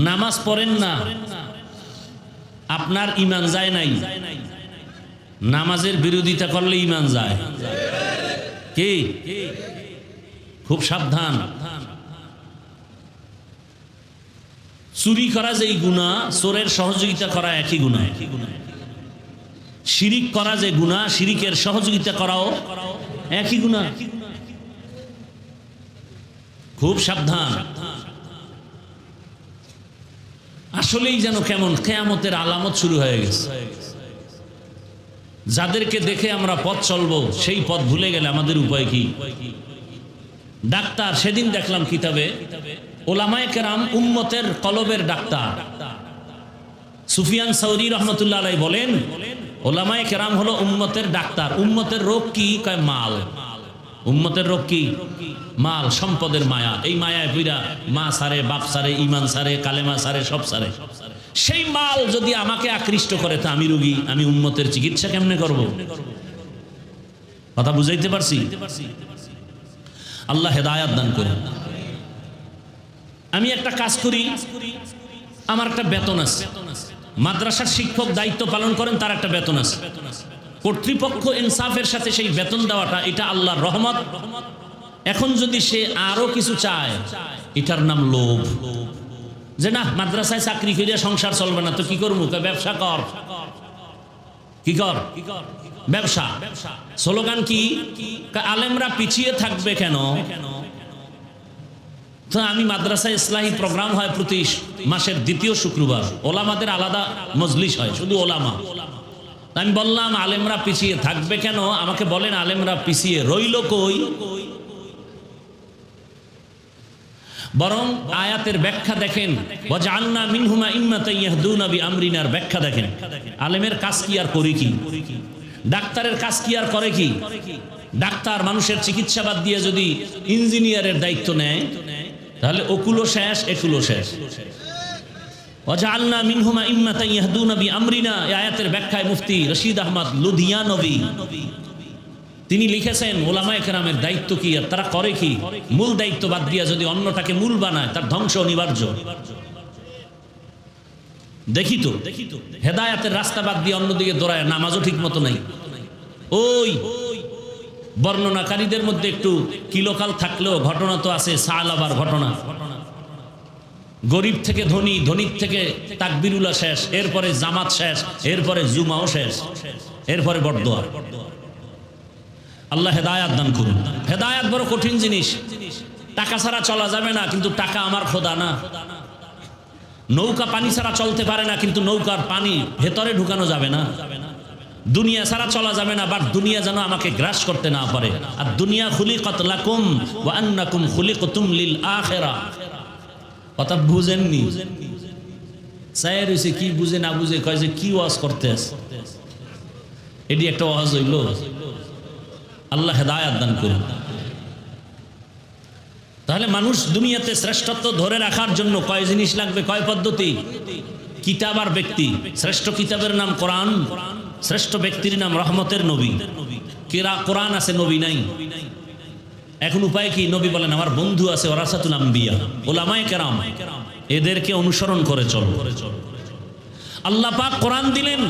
নামাজ পড়েন না, আপনার ঈমান যায় নাই। নামাজের বিরোধিতা করলে ঈমান যায়। কি? খুব সাবধান। চুরি করা যেই গুনাহ, চোরের সহযোগিতা করা একই গুনাহ। শিরিক করা যে গুনাহ, শিরিকের সহযোগিতা করাও একই গুনাহ। খুব সাবধান। আসলেই যেন কেমন কিয়ামতের আলামত শুরু হয়ে গেছে। যাদেরকে দেখে আমরা পথ চলবো সেই পথ ভুলে গেলে আমাদের উপায় কি? ডাক্তার, সেদিন দেখলাম কিতাবে, ওলামায়ে কেরাম উম্মতের কলবের ডাক্তার। সুফিয়ান সাউরি রহমতুল্লাহ আলাইহি বলেন, ওলামায়ে কেরাম হলো উম্মতের ডাক্তার। উম্মতের রোগ কি? কয় মাল। উম্মতের রোগ কি? মাল, সম্পদের মায়া। এই মায়ায় পুরা মা সারে, বাপ সারে, ঈমান সারে, কালেমা সারে, সব সারে। সেই মাল যদি আমাকে আকৃষ্ট করে, তা আমি রোগী, আমি উম্মতের চিকিৎসা কেমনে করব? কথা বুঝাইতে পারছি? আল্লাহ হেদায়াত দান করুন। আমি একটা কাজ করি, আমার একটা বেতন আছে। মাদ্রাসার শিক্ষক দায়িত্ব পালন করেন, তার একটা বেতন আছে। কর্তৃপক্ষ ইনসাফের সাথে সেই বেতন দেওয়াটা, এটা আল্লাহর রহমত। এখন যদি সে আরো কিছু চায়, এটার নাম লোভ। যে না, মাদ্রাসায় চাকরি করিয়া সংসার চলবে না, তো কি করবো? ব্যবসা কর। কি কর? ব্যবসা। স্লোগান কি? আলেমরা পিছিয়ে থাকবে কেন? তো আমি মাদ্রাসায় ইসলাহি প্রোগ্রাম হয় প্রতি মাসের দ্বিতীয় শুক্রবার, ওলামাদের আলাদা মজলিস হয়, শুধু ওলামা। আমি বললাম, আলেমরা পিছিয়ে থাকবে কেন? আমাকে বলেন, আলেমরা পিছিয়ে রইল কই? বরং আয়াতের ব্যাখ্যা দেখেন, ওয়াজআলনা মিনহুমা ইম্মাতান ইয়াহদুনা বিআমরিনার ব্যাখ্যা দেখেন। আলেমের কাজ কি আর করি কি? ডাক্তারের কাজ কি আর করে কি? ডাক্তার মানুষের চিকিৎসা বাদ দিয়ে যদি ইঞ্জিনিয়ারের দায়িত্ব নেয়, তাহলে ওকুলো শেষ, একুলো শেষ। ওয়াজআলনা মিনহুমা ইম্মাতান ইয়াহদুনা বিআমরিনা, এই আয়াতের ব্যাখ্যায় মুফতি রশিদ আহমদ লুধিয়ানবী তিনি লিখেছেন, ওলামায়ে কেরামের দায়িত্ব কি আর তারা করে কি? মূল দায়িত্ব বাদ দিয়া যদি অন্যটাকে মূল বানায়, তার ধ্বংস অনিবার্য। দেখি তো হেদায়াতের রাস্তা বাদ দিয়ে অন্যদিকে দৌড়ায়, নামাজও ঠিক মতো নাই। ওই বর্ণনাকারীদের মধ্যে একটু কিলোকাল থাকলেও ঘটনা তো আছে, সালাবার ঘটনা। গরিব থেকে ধনী, ধনীর থেকে তাকবিরুল্লাহ শেষ, এরপরে জামাত শেষ, এরপরে জুমাও শেষ, এরপরে বড়দোয়া। আল্লাহ হেদায়াত দান করুন। হেদায়াত বড় কঠিন জিনিস। টাকা ছাড়া চলা যাবে না, কিন্তু টাকা আমার খোদা না। নৌকা পানি ছাড়া চলতে পারে না, কিন্তু নৌকার পানি ভেতরে ঢুকানো যাবে না। দুনিয়া ছাড়া চলা যাবে না, বাট দুনিয়া যেন আমাকে গ্রাস করতে না পারে। আর দুনিয়া খুলিকাত লাকুম ওয়া আন্নাকুম খুলিকতুম লিল আখিরা। কথা বুঝেননি? সায়ের হইছে কি বুঝে না বুঝে, কয় যে কি ওয়াজ করতেছ, এটি একটা ওয়াজ হইল? আল্লাহ হেদায়াত দান করুন। তাহলে মানুষ দুনিয়াতে শ্রেষ্ঠত্ব ধরে রাখার জন্য কয় জিনিস লাগবে, কয় পদ্ধতি? কিতাব আর ব্যক্তি। শ্রেষ্ঠ কিতাবের নাম কোরআন, শ্রেষ্ঠ ব্যক্তির নাম রহমতের নবী। কোরআন আছে, নবী নাই। এখন উপায় কি? নবী বলেন, আমার বন্ধু আছে ওয়ারাসাতুল আম্বিয়া, ওলামায়ে কেরাম, এদেরকে অনুসরণ করে চল। আল্লাহ পাক কোরআন দিলেন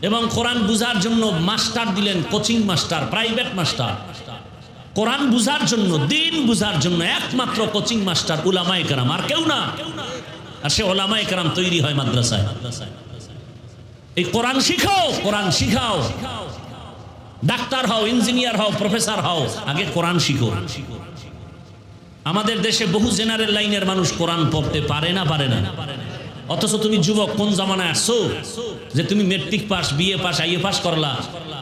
এবং কোরআন বুঝার জন্য মাস্টার দিলেন, কোচিং মাস্টার, প্রাইভেট মাস্টার। কোরআন বুঝার জন্য, দিন বুঝার জন্য একমাত্র কোচিং মাস্টার উলামায়ে কেরাম, আর কেউ না। আর সে উলামায়ে কেরাম তৈরি হয় মাদ্রাসায়। এই কোরআন শিখাও, কোরআন শিখাও। ডাক্তার হও, ইঞ্জিনিয়ার হও, প্রফেসর হও, আগে কোরআন শিখো। আমাদের দেশে বহু জেনারেল লাইনের মানুষ কোরআন পড়তে পারে না। অথচ তুমি যুবক, কোন জামানায় আসছো যে তুমি matric pass, BA pass, IA pass করলা,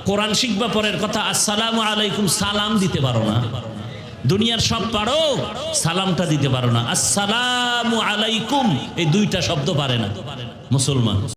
কোরআন শিখবা পরের কথা, আসসালামু আলাইকুম সালাম দিতে পারো না। দুনিয়ার সব পারো, সালামটা দিতে পারো না। আসসালামু আলাইকুম এই দুইটা শব্দ পারে না মুসলমান।